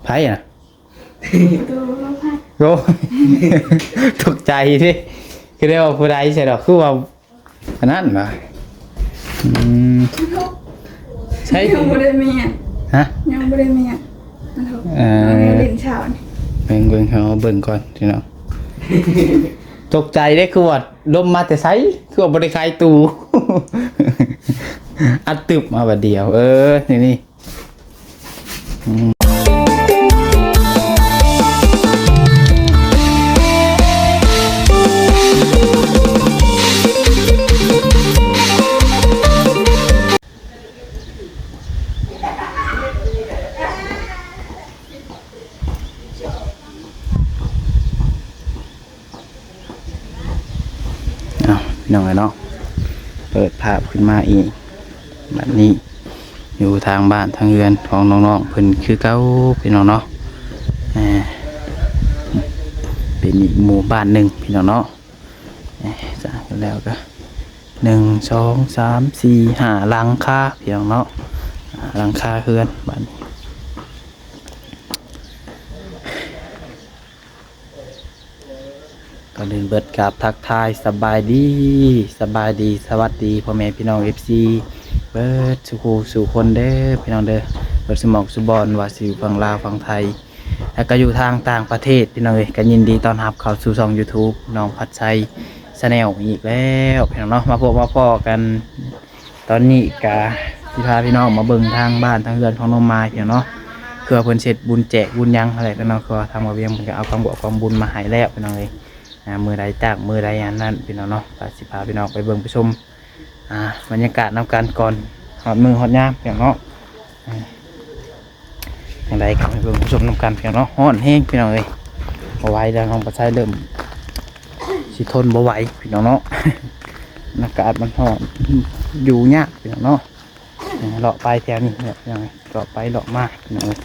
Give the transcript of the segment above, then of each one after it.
ไผ่น่ะ ตัวลมพัด โอ้ตกใจดิคือได้ว่าผู้ใดใช่ดอกคือว่าอันนั้นบ่ใช่ ยังไม่ได้เมีย ฮะ ยังไม่ได้เมียมันถูกเล่นเช้านี่ เบิ่งเขาเบิ่งก่อนพี่น้องตกใจได้คือว่าลมมาแต่ไสคือว่าบ่ได้คลายตู อัดตึบมาบัดเดียวนี่น้องเนาะเปิดภาพขึ้นมาอีกแบบนี้อยู่ทางบ้านทางเรือนของน้องๆเพิ่นคือเก่าพี่น้องเนาะเป็นอีกหมู่บ้านหนึ่งพี่น้องเนาะสร้างกันแล้วก็1 2 3 4 5หลังคาพี่น้องเนาะหลังคาเรือนบ้านก็เดินเบิดกับทักทายสบายดีสวัสดีพ่อแม่พี่น้อง FC เบิดสู่คนเด้อพี่น้องเด้อเบิดสมองสุบอนว่าสิอยู่ฝั่งลาวฝั่งไทยแล้วก็อยู่ทางต่างประเทศพี่น้องเอ้ยก็ยินดีต้อนรับเข้าสู่ช่อง YouTube น้องพัดชัยชาแนลอีกแล้วพี่น้องเนาะมาพบมาพ้อกันตอนนี้ก็สิพาพี่น้องมาเบิ่งทางบ้านทางเรือนของน้องไม้พี่น้องเนาะเพื่อเพิ่นเสร็จบุญแจกบุญยังอะไรพี่น้องก็ทางบ่เวียงเพิ่นก็เอาความบุญมาให้แล้วพี่น้องเอ้ยมือใดจ้างมือใดอันนั้นพี่น้องเนาะสิพาพี่น้องไปเบิ่งไปชมบรรยากาศนำกันก่อนหอดมือหอดยามพี่น้องเนาะอย่างไรก็ไปเบิ่งไปชมนำกันพี่น้องเนาะฮ้อนแห้งพี่น้องเอ้ยบ่ไหวแล้วน้องประชายเริ่มสิทนบ่ไหวพี่น้องเนาะอากาศมันร้อนอยู่ยากพี่น้องเนาะเลาะไปแถวนี้เนี่ยพี่น้องเลาะไปเลาะมาพี่น้องเอ้ย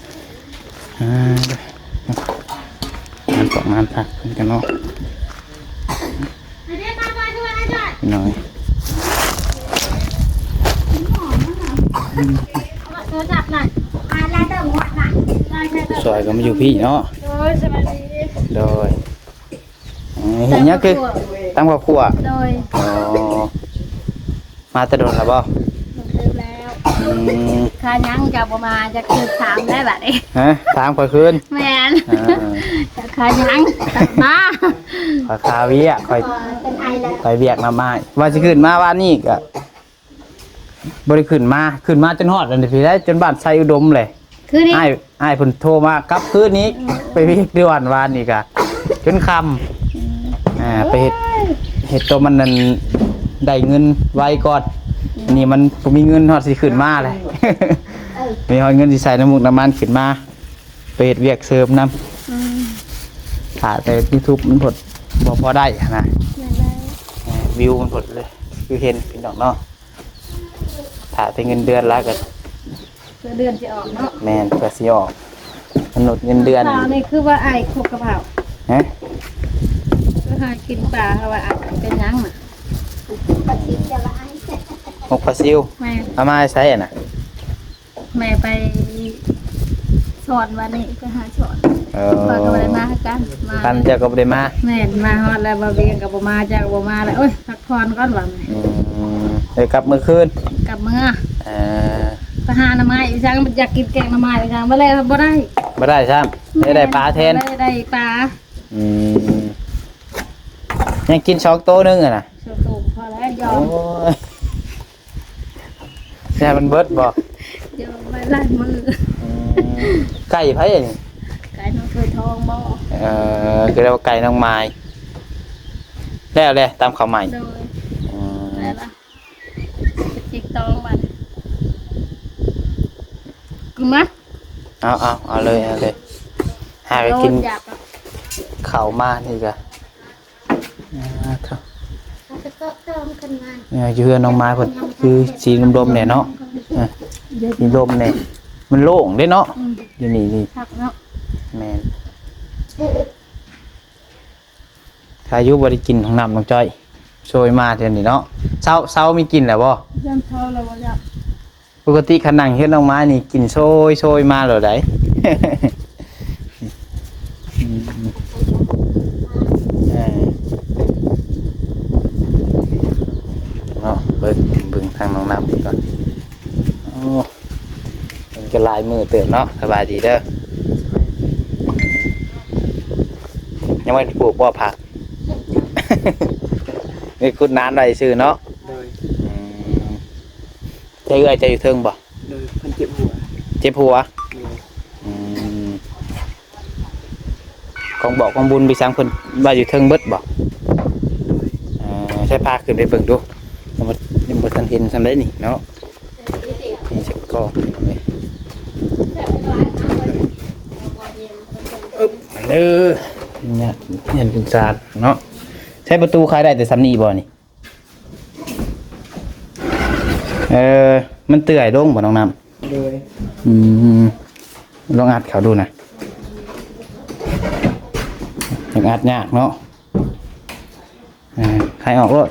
งานตกงานพักกันเนาะน้อยสวยก็มาอยู่พี่เนาะโดยเห็นยังคือตั้งครอบครัวโดยมาตะโดนแล้วบ่ข้ายังจะประมาณจะคือถามได้แบบนี้ฮะถามก่อนคืนแมนจะข้ายังมาคาเวียคอยเวียกมาไม่ว่าจะขึ้นมาวันนี้ก็บริขึ้นมาจนฮอดอันนี้พี่ได้จนบ้านไซอุดมเลยคือนี่ไอ้ผลโทรมากับคืนนี้ไปเวียกด่วนวันนี้ก็จนคำไปเห็ดตัวมันนั่นได้เงินไว้ก่อนนี่มันผมมีเงินฮอดสิขึ้นมาเลยมีฮอดเงินสิใส่น้ำมุกน้ำมันขึ้นมาไปเฮ็ดเวียกเสริมน้ำถ่ายแต่ YouTube มันผลพอได้นะวิวมันผลเลยคือเห็นพี่น้องเนาะถ่ายแต่เงินเดือนแล้วก็เดือนจะออกเนาะแมนก็สิออกกำหนดเงินเดือนนี่คือว่าไอ้ขบกระเพราฮะก็หากินปลาเขาว่าอาจเป็นยังน่ะหกปลาซิวเอามาใช้น่ะแม่ไปสอนวันนี้ไปหาสอนพอก็ไปมากันเจ้าก็ไปมาแม่มาฮอดแล้วมาเวียงกับมาจากมาแล้วโอ้ยพักผ่อนก่อนว่าเดี๋ยวกลับเมื่อคืนกลับเมื่อไปหาหน่อไม้อีช่างอยากกินแกงหน่อไม้อีช่างบ่ได้ใช่ได้ปลาแทนได้ปลายังกินช็อกโตนึงอ่ะนะช็อกโตพอแล้วยอมแช่มันเบิดบ่ยอมไม่ไล่มือไก่ไผ่นี่ไก่น้องเคยทองบ่คือเรียกว่าไก่น้องไม้แล้วเลยตามข้าวใหม่แล้วล่ะจิกตองมันกินมั้ยเอาเลยหาไปกินข้าวมานี่กะเนี่ยเยื่อน้องไม้คนคือสีลมๆเนี่ยเนาะสีลมเนี่ยมันโล่งได้เนาะอยู่นี่แมนอายุบริกินของน้ำน้องจ้อยโชยมาเท่านี้เนาะเช้ามีกินแล้วบ่ย่ำเช้าแล้วบ่ยับ ปกติขนังเฮ็ดน้องไม้นี่กินโชยมาแล้วได้ เนาะเบิ่งทางน้องน้ำดีก่อนโอ้มันจะลายมือเติมเนาะสบายดีเด้อยังไม่ปลูกบ่ผัก นี่คุณนานได้ซื้อเนาะ โดย ใจเอื้อยใจอยู่เทิงบ่ โดยเพิ่นเจ็บหัว เจ็บหัว โดย ของบอกของบุญไปสร้างเพิ่นว่าอยู่เทิงเบิดบ่ใช้พาขึ้นไปเบิ่งดูยังบ่ทันเห็นซำได้นี่เนาะนี่สิก็เด้อเนี่ยเห็นเป็นศาสตร์เนาะใช้ประตูขายได้แต่สำนีบ่นี่มันเตื่อยลงบ่น้องน้ำ โดย ลองอัดเขาดูนะยังอัดยากเนาะใครออกรถ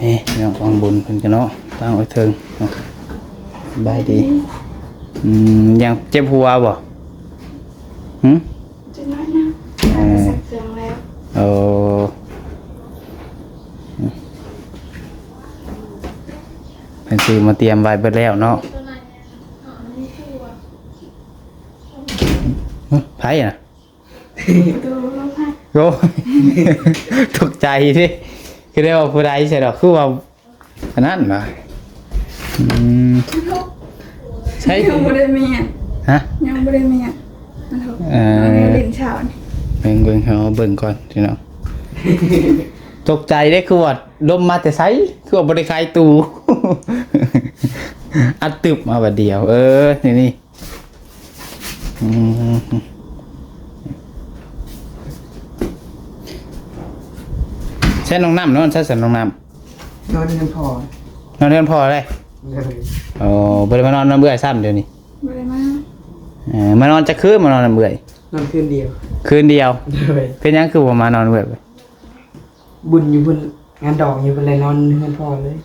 นี่เรื่องของบุญเพิ่นกันเนาะตั้งไว้เทิงบายดียังเจ็บหัวบ่จะน้อยนะสักเครื่องแล้ว เพิ่นซื้อมาเตรียมไว้เบิดแล้วเนาะไผอ่ะ ตัวเราพัก โอ้ตกใจดิคือได้ว่าผู้ใดใช่ดอกคือว่าอันนั้นเหรอใช่ ยังไม่ได้เมีย ฮะ ยังไม่ได้เมียมันถูกเล่นเช้านี่ เบิ่งเขาเบิ่งก่อนพี่น้องตกใจได้คือว่าลมมาแต่ไสคือว่าบ่ได้คลายตู อัดตึบมาบัดเดียวนี่ใช่น้องน้ำนอนใช่สันน้องน้ นอนเรียนพอน อนเรือนพอเลย เลย บ่ได้มานอนน้ำเบื่อยซ้ำเดี๋ยวนี้ ไม่ได้มาม านอนจะคืนมานอนน้ำเบื่อย นอนคืนเดียว คืนเดียว เลย เป็นยังคือผมมานอนเบื่อย บุญอยู่บนงานดอกอยู่บนเลยนอนเรียนพอเลย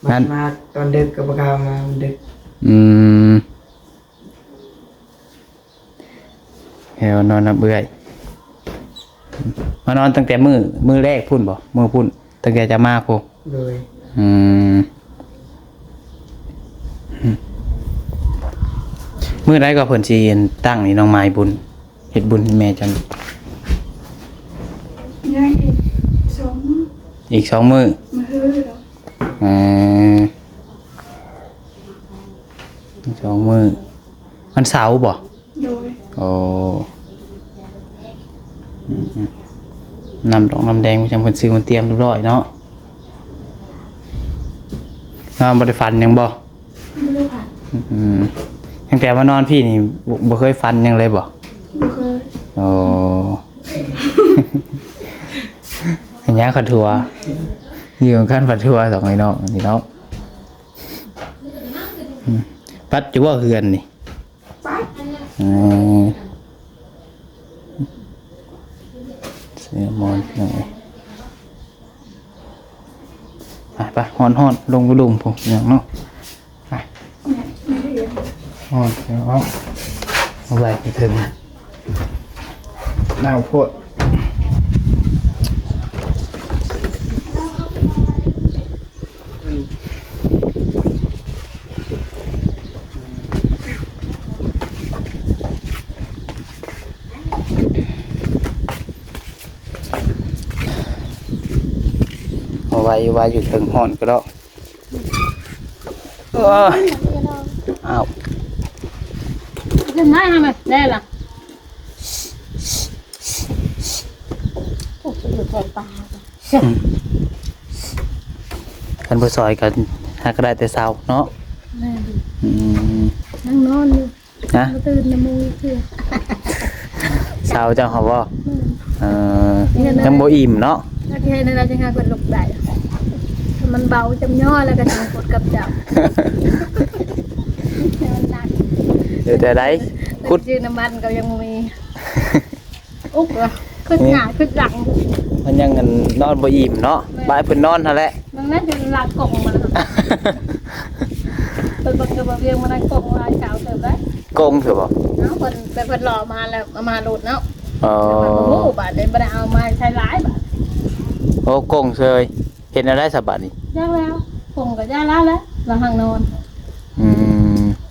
บัดมาตอนดึกกับปากกามามันดึก แถวนอนน้ำเบื่อยมานอนตั้งแต่มือแรกพุ่นบ่มือพุ่นตั้งแต่จะมาพุ่น เลย มื้อใดก็เพิ่นสิตั้งนี่น้องไม้บุญเฮ็ดบุญให้แม่จัง ยังอีกสอง อีก2มื้อ มือหรอ อีก2มื้อวันเสาร์บ่ โดย โอ้น้ำดอกน้ำแดงจังเพิ่นซื้อมาเตรียมเรียบร้อยเนาะบ่ได้ฟันหยังบ่ ไม่ได้ผ่าน ตั้งแต่มานอนพี่นี่บ่เคยฟันหยังเลยบ่ ไม่เคย โอ้ อันนี้ขัดทัวอยู่กันขัดทัวสองไอ้น้องนี่เนาะปัดจะว่าเฮือนนี่ ไป เสียมอนหน่อยไปฮ้อนลงกระดุมผมอย่างเนาะไป เนี่ยไม่ได้เรียน ฮ้อนเดี๋ยวเอาไว้ไปถึงหนาวโพดเอาไว้อยู่ถึงฮ้อนก็ได้อ้าว ทำไมได้ล่ะโอ้ยอยู่ใจปลา กันบ่ซอยกันหาก็ได้แต่เช้าเนาะ แม่ดิ นั่งนอนอยู่ ฮะ มาตื่นในมือเถื่อ เช้าเจ้าเฮาบ่ยังบ่อิ่มเนาะ ถ้าแค่นั้นเราจะหาคนหลบได้ถ้ามันเบาจำย่อแล้วก็จะกดกับจับ เดี๋ยวแต่ได้ คุดยืนน้ำมันก็ยังมีอุ๊บเหรอ ขึ้นหน้าขึ้นหลัง มันยังกันนอนบ่อิ่มเนาะบายเพิ่นนอนหั่นแหละ ดังนั้นจะหลักกล่องมันเป็นบังเกิดบังเวียงมันกล่องมาเช้าเติมได้ โกงเถอะบ่ เนาะคนเป็นคนหล่อมาแล้วเอามาโหลดเนาะ อ๋อ มันโอ้โหบาทเลยไม่ได้เอามาใช้ร้ายบาท โอ้โกงเซยเห็นอะไรสบัดนี่ ยากแล้วผมกับย่าแล้วเราห่างนอน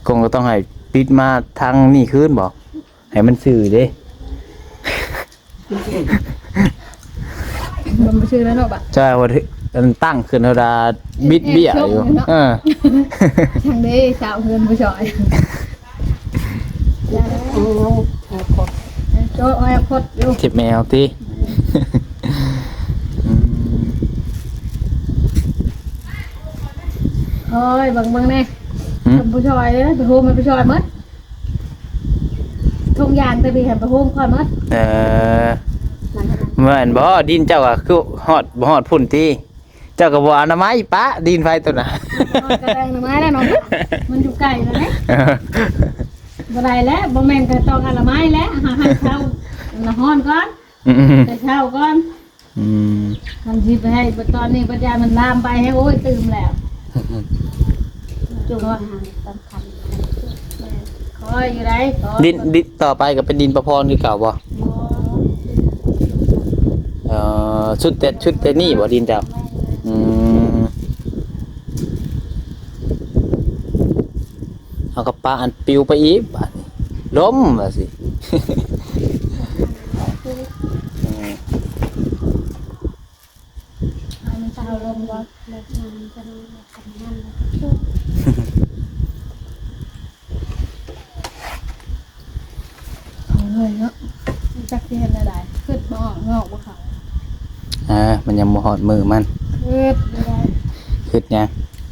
โกงก็ต้องให้ปิดมาทางนี่คืนบ่ให้มันสื่อเด้ มันไม่ชื่อแล้วเนาะบาท ใช่ว่ามันตั้งขึ้นเวลาบิดเบี้ยอยู่ทางนี้สาวเงินผู้ชายโจ้อยพดอยู่ เจ็บแมวติเฮ้ยบังแน่ผู้ชายเลยไปโฮมมันผู้ชายมั้ยทงยางไปเห็นไปโฮมก่อนมั้ย เหมือนบ่ดินเจ้าก็คือฮอดบ่ฮอดพุ่นติเจ้าก็บ่อนามัยปะดินไฟตัวน่ะ กระแดงหน่อไม้แล้วเนาะมันอยู่ไกลแล้วเนี่ยบ่ได้แล้วบ่แม่นก็ต้องอนามัยแล้วหาให้เช่าน้ำฮ้อนก่อนแต่เช่าก่อนทำสิไปให้ตอนนี้ปัญญามันลามไปให้โอ้ยตื่มแล้วจุ่มว่าสำคัญคอยอยู่ได้ดินต่อไปก็เป็นดินประพรคือเก่าบ่ชุดแต่นี่บ่ดินเจ้าเอากระปาอันปิวไปอีกบาดนี้ล้มว่าสิมันจะเอาลงบ่เอาเลยเนาะจักสิเฮ็ดได้ขึ้นบ่งอกบ่เขามันยังบ่ฮอดมือมันขึ้นได้ คิดยัง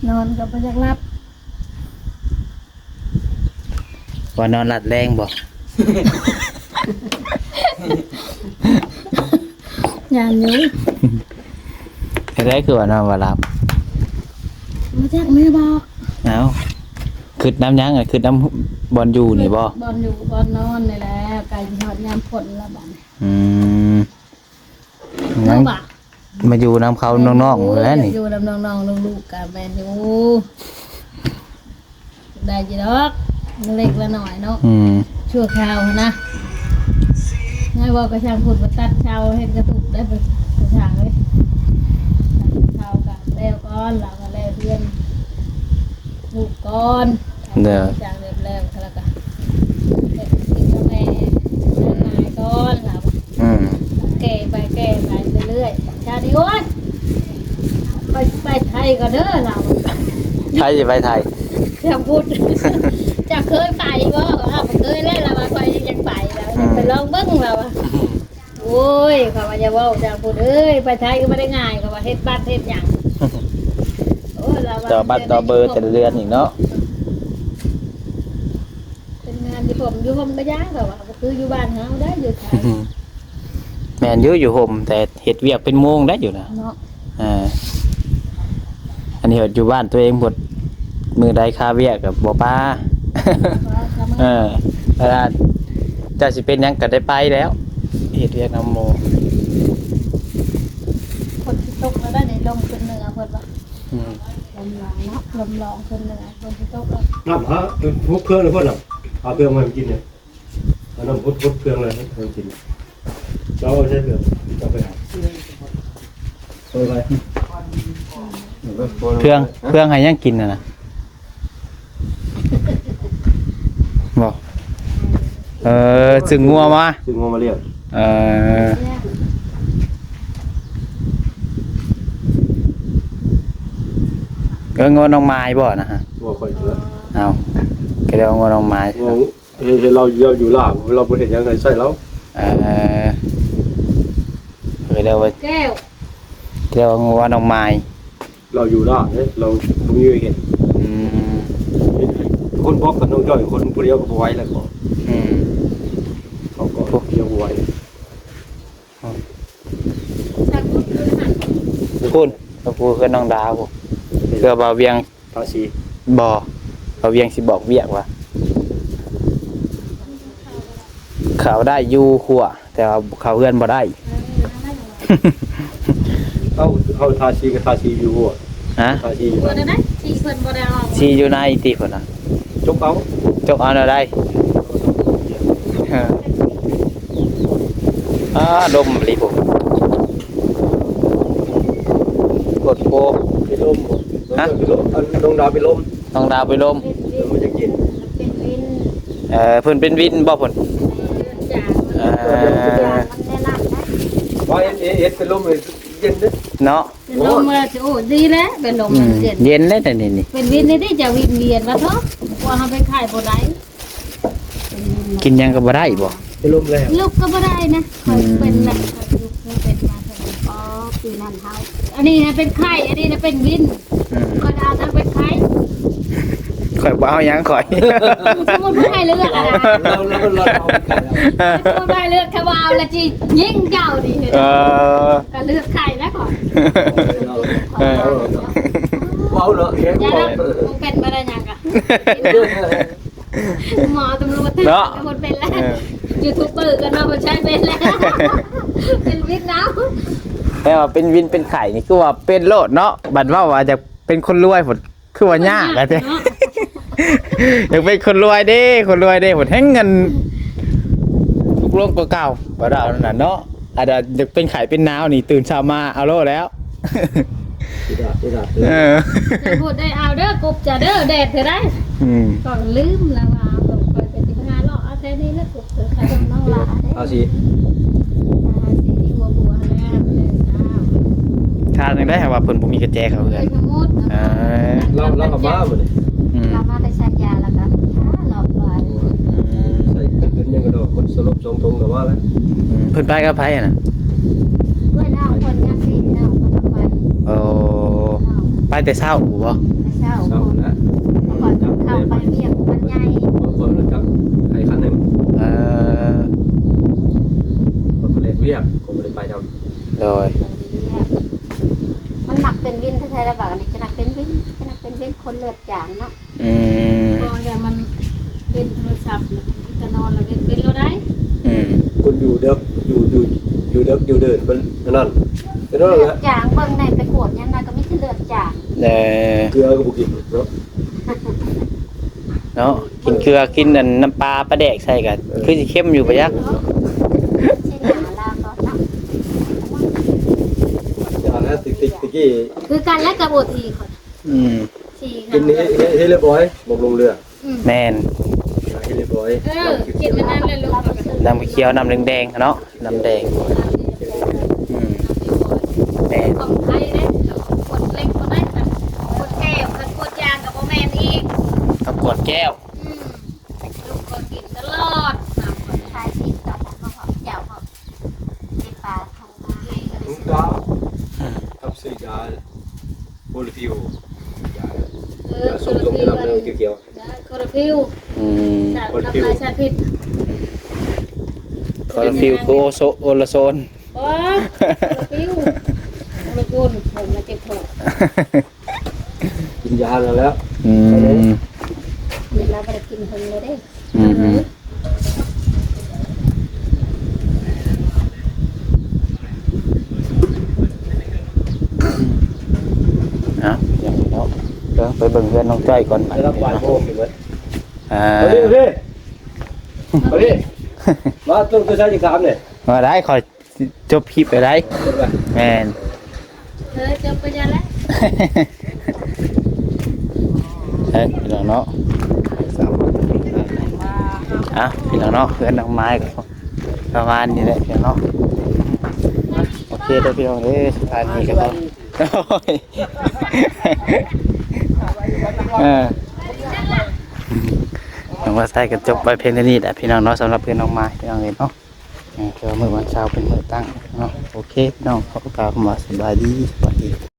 นอนก็บ่อยากหลับ ว่านอนหลัดแรงบ่ ยามนี้ ได้คือว่านอนบ่หลับ มาจากแม่บอก เอ้าคิดน้ำยังคิดน้ำบอลอยู่นี่บ่ บอลอยู่บอลนอนนี่แหละไก่หอดยามฝนละบัด งั้นมาอยู่น้ำเขาน้องๆแล้วนี่ อยู่น้ำน้องๆลูกๆกับแม่อยู่ได้จีดอกเล็กละหน่อยเนาะชั่วคราวนะง่ายว่ากระช่างพูดมาตัดเช้าเห็นกระตุกได้ไปกระช่างเลยเช้ากับแล้วก้อนหลังก็แล้วเพื่อนลูกก้อนจางเรียบแล้วแล้วก็เด็กกินกาแฟเดินนายก้อนหลับแก่ไปเรื่อยๆชาดิโอ้ยไปไทยก็เด้อเรา ไทยจะไปไทย จะพูดจะเคยไปบ่เคยแล้วเราไปยังไปแล้วไปลองเบิ้งเราโอ้ยเขาว่าจะว่าจะพูดเอ้ยไปไทยก็ไม่ได้ง่ายเขาว่าเฮ็ดบ้านเฮ็ดหยังต่อบัตรต่อเบอร์แต่ละเดือนอีกเนาะ เป็นงานที่ผมอยู่ผมไม่ยากเขาว่าคืออยู่บ้านเฮาได้อยู่ไทย แม่นอยู่ห่มแต่เฮ็ดเวียกเป็นโมงได้อยู่นะเนาะอันนี้อยู่บ้านตัวเองหมดมือใดคาเวียกกับบ่ป้าเวลาจะสิเป็นยังก็ได้ไปแล้วเฮ็ดเวียกน้ำโม คนที่ตกแล้วได้ในลมขึ้นเหนือเพิ่นว่าลมลองเนาะลมลองขึ้นเหนือคนที่ตกแล้วน้ำฮะพุกเครื่องเลยพ่อหนักเอาเครื่องมากินเนี่ยเอาน้ำพุกเครื่องเลยให้กินเราใช้เครื่องจะไปหาเครื่องให้ยังกินนะบอกจึงงัวมาเรียกงัวน้องไม้บ่นะฮะงัวค่อยเยอะเอาก็เรียกงัวน้องไม้เราอยู่ล่างเราบ่เห็นยังไงใช่แล้วเรียกว่าแก้วเรียกว่างัวน้องไม้เราอยู่ล่างเนี่ยเราไม่มีเห็นคนบอกกับน้องจ้อยคนผู้เดียวก็ไว้แล้วก็เขาก็เดียวไว้พูดคือน้องดาวเพื่อบ่าวเวียงภาษีบ่าวเวียงสิบอกเวียกว่า เขาได้อยู่ขัวแต่ว่าเขาเพื่อนบ่ได้ เขาทาชีกับทาชีอยู่หัว ฮะ ทาชีอยู่ บ่ได้นะที่เพิ่นบ่ได้ออก ชีอยู่ในตีคนน่ะ จกเอา จกเอาแล้วได้ดมรีบกดโก ไปล้มหมดไปล้มลงดาวไปล้ม ต้องดาวไปลม มันจะกิน เป็นวิน เพิ่นเป็นวินบ่เพิ่น จาก เอ่อ มันแนะนำนะ ว่าเอสเป็นล้มเลยเย็นเด้อ เนาะ เป็นลมมาโอ้ดีแล้วเป็นลม อื มัน ม เย็น เย็นได้แต่นี่ เป็นวินนี่ที่จะวินเวียนว่าเถอะว่าเฮาไปขายบ่ได้ กินหยังก็บ่ได้บ่ ไปล้มแล้ว ลูกก็บ่ได้นะเคยเป็นแล้วลูกเป็นมาเท่าไหร่อ๋อปีนั้นเฮาอันนี้นะเป็นไข้อันนี้นะเป็นวิน อืม ก็เอาทั้งเป็นไข้ ข่อยบ่เอาหยังข่อย สมมุติผู้ให้เลือกอะไร เราสมมุติให้เลือกแค่ว่าเอาละจิยิ่งเจ้าดิ ก็เลือกไข่แล้วก่อน เอาเหรอเอ็ง อย่า บอ เลิ ก กมึงเป็นมาได้ยังกะหมอตำรวจถึงคนเป็นแล้วยูทูบเบอร์ก็น้องใช้เป็นแล้วเป็นวิทย์น้ำ แต่ว่าเป็นวินเป็นไข่นี่คือว่าเป็นโลดเนาะบัดว่าจะเป็นคนรวยผลคือว่ายากอะเจ้ อยากเป็นคนรวยเด้คนรวยเด้ผลแห่งเงินลูกลงกว่าเก่าบ่ได้นั่นน่ะเนาะอาจจะอยากเป็นไข่เป็นน้าวนี่ตื่นเช้ามาเอาโลดแล้ว เออ จะพูดได้เอาเด้อกบจะเด้อแดดเธอได้ อืม ก็ลืมแล้วว่าตกไปเป็นสิบห้าล้อเอาแค่นี้แล้วกบเธอใครต้องน้องลาได้ เอาสิ สีบัวบัวแล้ว ทางนึงได้ค่ะว่าเพิ่นบ่มีกระแจเขา เล เพื่อย น ทั้งหมด เรากับบ้าหมดเลย อืม เรามาได้ใช้ยาแล้วก็หลอกไป ใส่เป็นยังกระโดดคนสลบทรงกับว่าแล้ว เพิ่นไปกับไผอะน่ะ เพื่อนเอาคนยังสิเอาคนไป โอ้ไปแต่เช้าบ่ ไปเช่า เศร้า คน นะ ก่อนเข้าไปเรียกมันใหญ่ บางคนรู้จักใครคันหนึ่ง เออ คนเล็กเรียกคนไม่ได้ไปทำ โดย มันหนักเป็นวินแท้ๆแล้วบอกนี่จะหนักเป็นวินจะหนักเป็นวินคนเลือดจางเนาะ อืม พออย่างมันเป็นโทรศัพท์จะนอนแล้วเป็นเราได้ อืม คนอยู่เด็กอยู่เดินเป็นนั่นเป็นนั่น เลื แห อ ละ ดจางเบิ่งในไปกวดยังไงก็ไม่ใช่เลือดจาง เกลือก็บุกินเนาะ เนาะกินเกลือกินอันน้ำปลาปลาแดกใส่กันคือสิเข้มอยู่ปะยัก ที่หนาลาก็เนาะ อย่างนั้นติดกี้ คือการและกระบวนทีคน อืม สี่ กินเฮลิบอยบอกลงเรือ แม่น เฮลิบอย กินมันนั่นเลยลูก น้ำเขียวน้ำแดงๆเนาะน้ำแดงอืมแม่น ของไทยเนี่ยคนเล็กคนนั้นคนแก้วคนยางกับโมแมนอีก ต้องกดแก้ว ลูกก็กินตลอด ทายสีดอกมาหอมเจ้าหอมในปลาทองให้ ลุงดาวทำสื่อยาโพลิฟิว เออ ส่งตรงที่เราเรื่องเกี่ยว คอร์ฟิว อืม สารทำลายสารพิษ คอร์ฟิลคือโอโลโซน โอ้คอร์ฟิวโอ้โหผมมาเก็บของ กินยาแล้ว อืม เดี๋ยวเราไปกินเพิ่งเลยได้ อืมอืมอ่ะอย่างนี้เนาะเดี๋ยวไปเบิ่งเพื่อนน้องจ้อยก่อน ไปรับบ่ายโมงอยู่ไหม อ่า เอาดิมาต้องตัวใช้ยี่ขามเนี่ย มาได้ขอจบคลิปไปได้แมน เธอจะไปยังไง เฮ้ยพี่น้องเนาะอ่ะพี่น้องเนาะเพื่อนน้องไม้ก็ประมาณนี้แหละพี่น้องเนาะโอเคเด้อพี่น้องเด้อสุดท้ายนี้ก็ต้องโอ้ยน้องว่าใส่ก็จบไปเพียงเท่านี้แหละพี่น้องเนาะสำหรับเพื่อนน้องไม้พี่น้องเนาะเมื่อวันเช้าเป็นมื้อตั้งเนาะโอเคพี่น้องขอกล่าวคำว่าสบายดีสวัสดี